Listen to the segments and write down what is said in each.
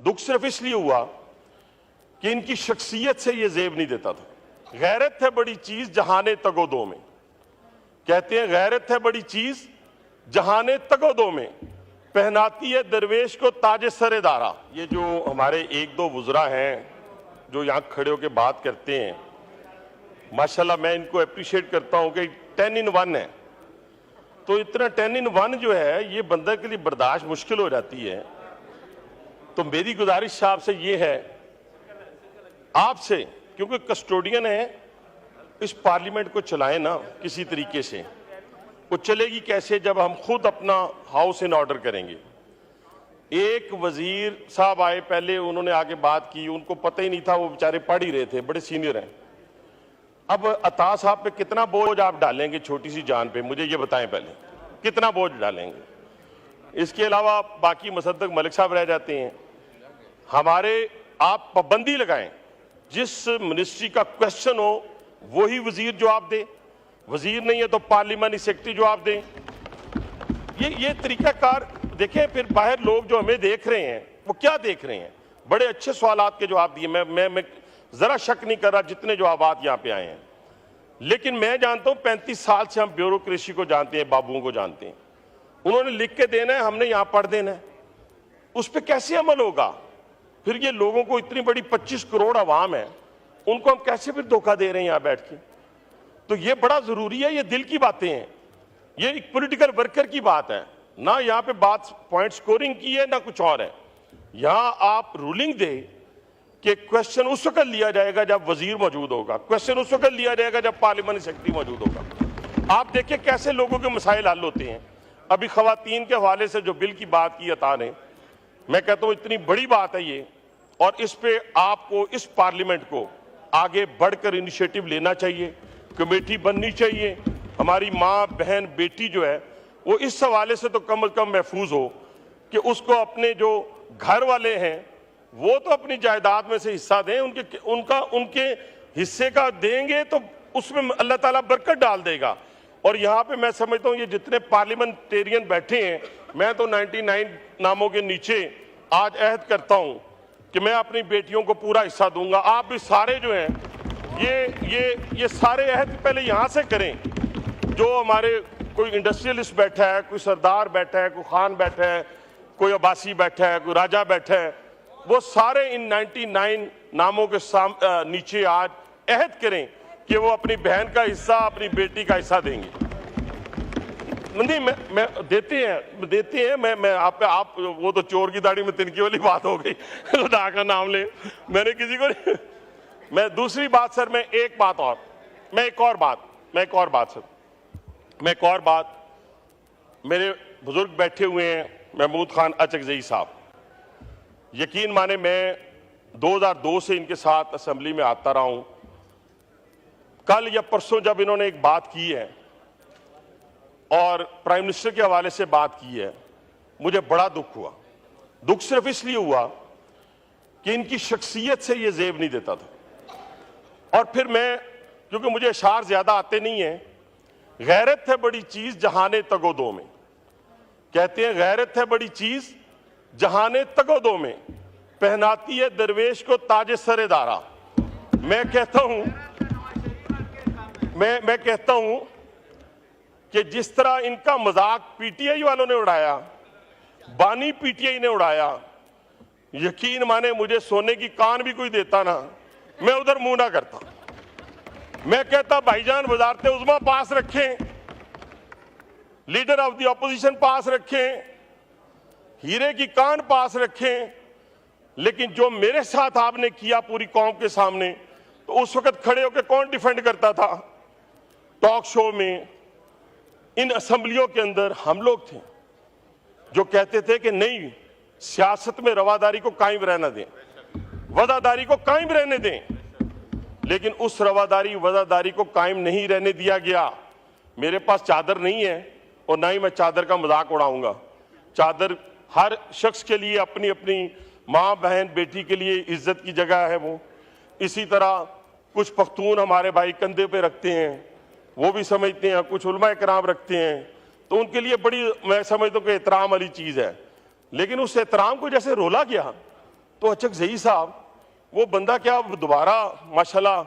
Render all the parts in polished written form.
दुख सिर्फ इसलिए हुआ कि इनकी शख्सियत से ये जेब नहीं देता था। गैरत है बड़ी चीज जहाने तगोदो में, कहते हैं गैरत है बड़ी चीज जहाने तगोदो में, पहनाती है दरवेश को ताजे सरेदारा। ये जो हमारे एक दो वुज़रा हैं जो यहाँ खड़े होकर बात करते हैं, माशाल्लाह मैं इनको अप्रिशिएट करता हूँ कि 10 in 1 है। तो इतना 10 in 1 जो है ये बंदे के लिए बर्दाश्त मुश्किल हो जाती है। तो मेरी गुजारिश आपसे ये है, आपसे, क्योंकि कस्टोडियन है, इस पार्लियामेंट को चलाएं ना किसी तरीके से। वो चलेगी कैसे जब हम खुद अपना हाउस इन ऑर्डर करेंगे। एक वजीर साहब आए पहले, उन्होंने आके बात की, उनको पता ही नहीं था, वो बेचारे पढ़ ही रहे थे, बड़े सीनियर हैं। अब अता साहब पे कितना बोझ आप डालेंगे छोटी सी जान पे, मुझे ये बताएं पहले, कितना बोझ डालेंगे। इसके अलावा बाकी मुसद्दक मलिक साहब रह जाते हैं। हमारे आप पाबंदी लगाएं, जिस मिनिस्ट्री का क्वेश्चन हो वही वजीर जवाब दे, वजीर नहीं है तो पार्लियामेंट्री सेक्रेटरी जवाब दें। ये तरीकाकार देखें। फिर बाहर लोग जो हमें देख रहे हैं वो क्या देख रहे हैं, बड़े अच्छे सवालात के जवाब दिए। मैं जरा शक नहीं कर रहा जितने जवाबात यहाँ पे आए हैं, लेकिन मैं जानता हूँ 35 साल से हम ब्यूरोक्रेसी को जानते हैं, बाबुओं को जानते हैं। उन्होंने लिख के देना है, हमने यहाँ पढ़ देना है, उस पर कैसे अमल होगा। फिर ये लोगों को, इतनी बड़ी 25 करोड़ आवाम है, उनको हम कैसे फिर धोखा दे रहे हैं यहाँ बैठ के। तो ये बड़ा जरूरी है, ये दिल की बातें हैं, ये एक पॉलिटिकल वर्कर की बात है ना। यहाँ पे बात पॉइंट स्कोरिंग की है ना कुछ और है। यहाँ आप रूलिंग दे कि क्वेश्चन उस वक्त लिया जाएगा जब वजीर मौजूद होगा, क्वेश्चन उस वक्त लिया जाएगा जब पार्लियामेंट्री सेक्रेटरी मौजूद होगा। आप देखिए कैसे लोगों के मसाइल हल होते हैं। अभी खवातीन के हवाले से जो बिल की बात की अता ने, मैं कहता हूँ इतनी बड़ी बात है ये, और इस पे आपको, इस पार्लियामेंट को आगे बढ़कर इनिशिएटिव लेना चाहिए, कमेटी बननी चाहिए। हमारी माँ बहन बेटी जो है वो इस हवाले से तो कम से कम महफूज हो कि उसको अपने जो घर वाले हैं वो तो अपनी जायदाद में से हिस्सा दें, उनके हिस्से का देंगे तो उसमें अल्लाह ताला बरकत डाल देगा। और यहाँ पे मैं समझता हूँ ये जितने पार्लियामेंटेरियन बैठे हैं, मैं तो 99 नामों के नीचे आज अहद करता हूँ कि मैं अपनी बेटियों को पूरा हिस्सा दूंगा। आप भी सारे जो हैं ये सारे अहद पहले यहाँ से करें। जो हमारे कोई इंडस्ट्रियलिस्ट बैठा है, कोई सरदार बैठा है, कोई खान बैठा है, कोई अब्बासी बैठा है, कोई राजा बैठा है, वो सारे इन 99 नामों के नीचे आज अहद करें कि वो अपनी बहन का हिस्सा, अपनी बेटी का हिस्सा देंगे। नहीं, मैं देते हैं मैं आप वो तो चोर की दाढ़ी में तिनकी वाली बात हो गई, खुदा का नाम ले, मैंने किसी को नहीं। मैं दूसरी बात सर, मैं एक और बात, मेरे बुजुर्ग बैठे हुए हैं, महमूद खान अचकजई साहब, यकीन माने मैं 2002 से इनके साथ असेंबली में आता रहा हूं। कल या परसों जब इन्होंने एक बात की है और प्राइम मिनिस्टर के हवाले से बात की है, मुझे बड़ा दुख हुआ। दुख सिर्फ इसलिए हुआ कि इनकी शख्सियत से ये जेब नहीं देता था। और फिर मैं, क्योंकि मुझे अशार ज्यादा आते नहीं है, गैरत है बड़ी चीज जहाने तगोदो में, कहते हैं गैरत है बड़ी चीज जहाने तगोदो में, पहनाती है दरवेश को ताजे सरेदारा। मैं कहता हूं कि जिस तरह इनका मजाक पीटीआई वालों ने उड़ाया, बानी पीटीआई ने उड़ाया, यकीन माने मुझे सोने की कान भी कोई देता ना, मैं उधर मुंह ना करता। मैं कहता भाईजान वजारत उज़्मा पास रखें, लीडर ऑफ द ऑपोजिशन पास रखें, हीरे की कान पास रखें, लेकिन जो मेरे साथ आपने किया पूरी कौम के सामने, तो उस वक्त खड़े होकर कौन डिफेंड करता था? टॉक शो में, इन असेंबलियों के अंदर हम लोग थे जो कहते थे कि नहीं, सियासत में रवादारी को कायम रहना दें, वफादारी को कायम रहने दें। लेकिन उस रवादारी वफादारी को कायम नहीं रहने दिया गया। मेरे पास चादर नहीं है और ना ही मैं चादर का मजाक उड़ाऊंगा। चादर हर शख्स के लिए, अपनी अपनी माँ बहन बेटी के लिए इज्जत की जगह है वो। इसी तरह कुछ पख्तून हमारे भाई कंधे पे रखते हैं, वो भी समझते हैं, कुछ उलमा इकराम रखते हैं, तो उनके लिए बड़ी, मैं समझता हूँ कि एहतराम वाली चीज़ है। लेकिन उस एहतराम को जैसे रोला गया, तो अचकजई साहब वो बंदा क्या दोबारा माशाल्लाह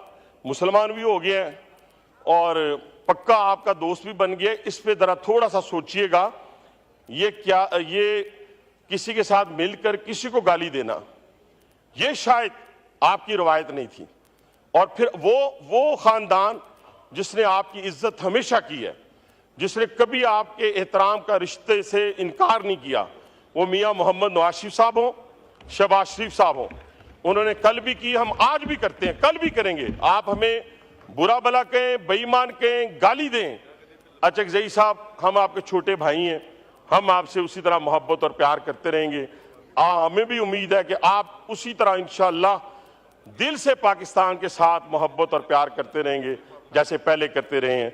मुसलमान भी हो गया है और पक्का आपका दोस्त भी बन गया। इस पे जरा थोड़ा सा सोचिएगा, ये क्या, ये किसी के साथ मिलकर किसी को गाली देना, ये शायद आपकी रवायत नहीं थी। और फिर वो खानदान जिसने आपकी इज्जत हमेशा की है, जिसने कभी आपके एहतराम का रिश्ते से इनकार नहीं किया, वो मियां मोहम्मद नवाज शरीफ साहब हो, शहबाज शरीफ साहब हो। उन्होंने कल भी की, हम आज भी करते हैं, कल भी करेंगे। आप हमें बुरा भला कहें, बेईमान कहें, गाली दें, अचकजई साहब हम आपके छोटे भाई हैं, हम आपसे उसी तरह मोहब्बत और प्यार करते रहेंगे। हमें भी उम्मीद है कि आप उसी तरह इंशाअल्लाह दिल से पाकिस्तान के साथ मोहब्बत और प्यार करते रहेंगे जैसे पहले करते रहे हैं।